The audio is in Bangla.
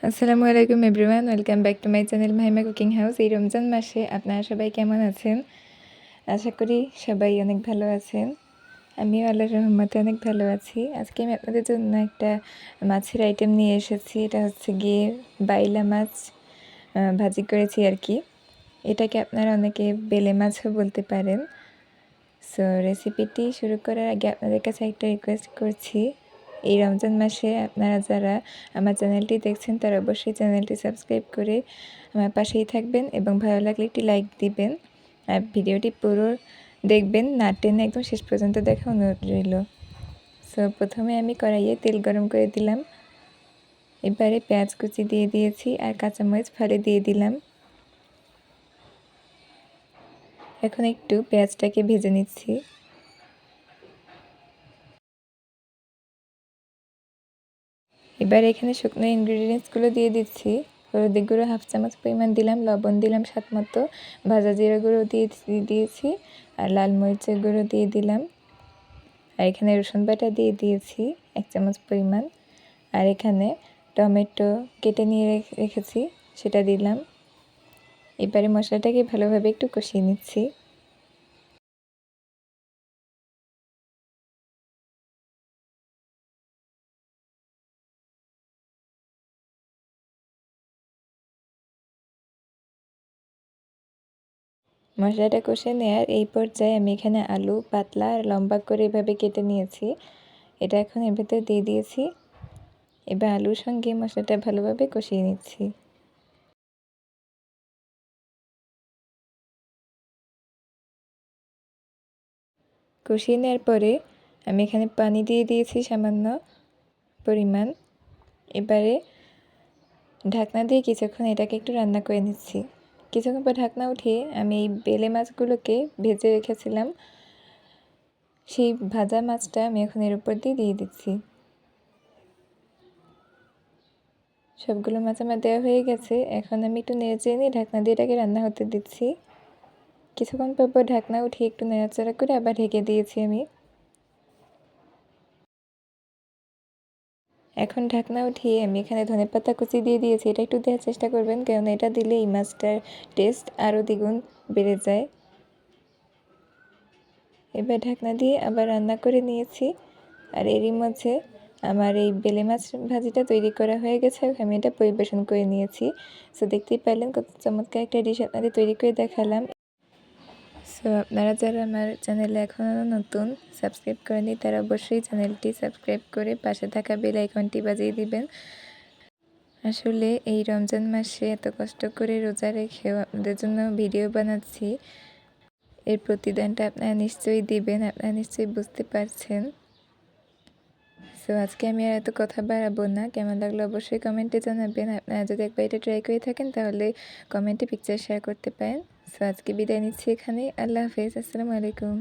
আসসালামু আলাইকুম everyone, welcome back to my channel Mahima cooking house. এই রমজান মাসে আপনারা সবাই কেমন আছেন? আশা করি সবাই অনেক ভালো আছেন। আমিও আল্লাহর রহমতে অনেক ভালো আছি। আজকে আমি আপনাদের জন্য একটা মাছের আইটেম নিয়ে এসেছি। এটা হচ্ছে গিয়ে বাইলা মাছ ভাজি করেছি আর কি। এটাকে আপনারা অনেকে বেলে মাছও বলতে পারেন। সো রেসিপিটি শুরু করার আগে আপনাদের কাছে একটা রিকোয়েস্ট করছি। এই রমজান মাসে আপনারা যারা আমার চ্যানেলটি দেখছেন তারা অবশ্যই চ্যানেলটি সাবস্ক্রাইব করে আমার পাশেই থাকবেন এবং ভালো লাগলে একটি লাইক দিবেন আর ভিডিওটি পুরো দেখবেন, না টেনে একদম শেষ পর্যন্ত দেখা অনুরোধ রইল। সো প্রথমে আমি কড়াইয়ে তেল গরম করে দিলাম। এবারে পেঁয়াজ কুচি দিয়ে দিয়েছি আর কাঁচামরিচ ফালি দিয়ে দিলাম। এখন একটু পেঁয়াজটাকে ভেজে নিচ্ছি। এবার এখানে শুকনো ইনগ্রিডিয়েন্টসগুলো দিয়ে দিচ্ছি। হলুদের গুঁড়ো 1/2 চামচ পরিমাণ দিলাম, লবণ দিলাম স্বাদ মতো, ভাজা জিরা গুঁড়ো দিয়েছি আর লাল মরিচের গুঁড়ো দিয়ে দিলাম। আর এখানে রসুন বাটা দিয়ে দিয়েছি 1 চামচ পরিমাণ। আর এখানে টমেটো কেটে নিয়ে রেখেছি, সেটা দিলাম। এবারে মশলাটাকে ভালোভাবে একটু কষিয়ে নিচ্ছি। মশলাটা কষে নেওয়ার এই পর্যায়ে আমি এখানে আলু পাতলা আর লম্বা করে এভাবে কেটে নিয়েছি, এটা এখন এর ভেতর দিয়ে দিয়েছি। এবার আলুর সঙ্গে মশলাটা ভালোভাবে কষিয়ে নিচ্ছি। কষিয়ে নেওয়ার পরে আমি এখানে পানি দিয়ে দিয়েছি সামান্য পরিমাণ। এবারে ঢাকনা দিয়ে কিছুক্ষণ এটাকে একটু রান্না করে নিচ্ছি। কিছুক্ষণ পর ঢাকনা উঠিয়ে আমি এই বেলে মাছগুলোকে ভেজে রেখেছিলাম, সেই ভাজা মাছটা আমি এখন এর উপর দিয়ে দিচ্ছি। সবগুলো মাছ আমার দেওয়া হয়ে গেছে। এখন আমি একটু নেড়ে নিয়ে ঢাকনা দিয়ে এটাকে রান্না হতে দিচ্ছি। কিছুক্ষণ পর ঢাকনা উঠিয়ে একটু নাড়াচাড়া করে আবার ঢেকে দিয়েছি আমি। এখন ঢাকনা উঠিয়ে আমি এখানে ধনেপাতা কুচি দিয়ে দিয়েছি। এটা একটু দেওয়ার চেষ্টা করবেন, কারণ এটা দিলে এই মাছটার টেস্ট আরও দ্বিগুণ বেড়ে যায়। এবার ঢাকনা দিয়ে আবার রান্না করে নিয়েছি। আর এরই মধ্যে আমার এই বেলে মাছ ভাজিটা তৈরি করা হয়ে গেছে। আমি এটা পরিবেশন করে নিয়েছি। সো দেখতেই পারলেন কত চমৎকার একটা ডিশ আপনাদের তৈরি করে দেখালাম। সো আপনারা যারা আমার চ্যানেলে এখনও নতুন, সাবস্ক্রাইব করেনি, তারা অবশ্যই চ্যানেলটি সাবস্ক্রাইব করে পাশে থাকা বেল আইকনটি বাজিয়ে দিবেন। আসলে এই রমজান মাসে এত কষ্ট করে রোজা রেখেও আপনাদের জন্য ভিডিও বানাচ্ছি, এর প্রতিদানটা আপনারা নিশ্চয়ই দিবেন, আপনারা নিশ্চয়ই বুঝতে পারছেন। সো আজকে আমি আর এত কথা বাড়াবো না। কেমন লাগলো অবশ্যই কমেন্টে জানাবেন। আপনারা যদি একবার এটা ট্রাই করে থাকেন তাহলে কমেন্টে পিকচার শেয়ার করতে পারেন। সো আজকে বিদায় নিচ্ছি এখানেই। আল্লাহ হাফেজ, আসসালামু আলাইকুম।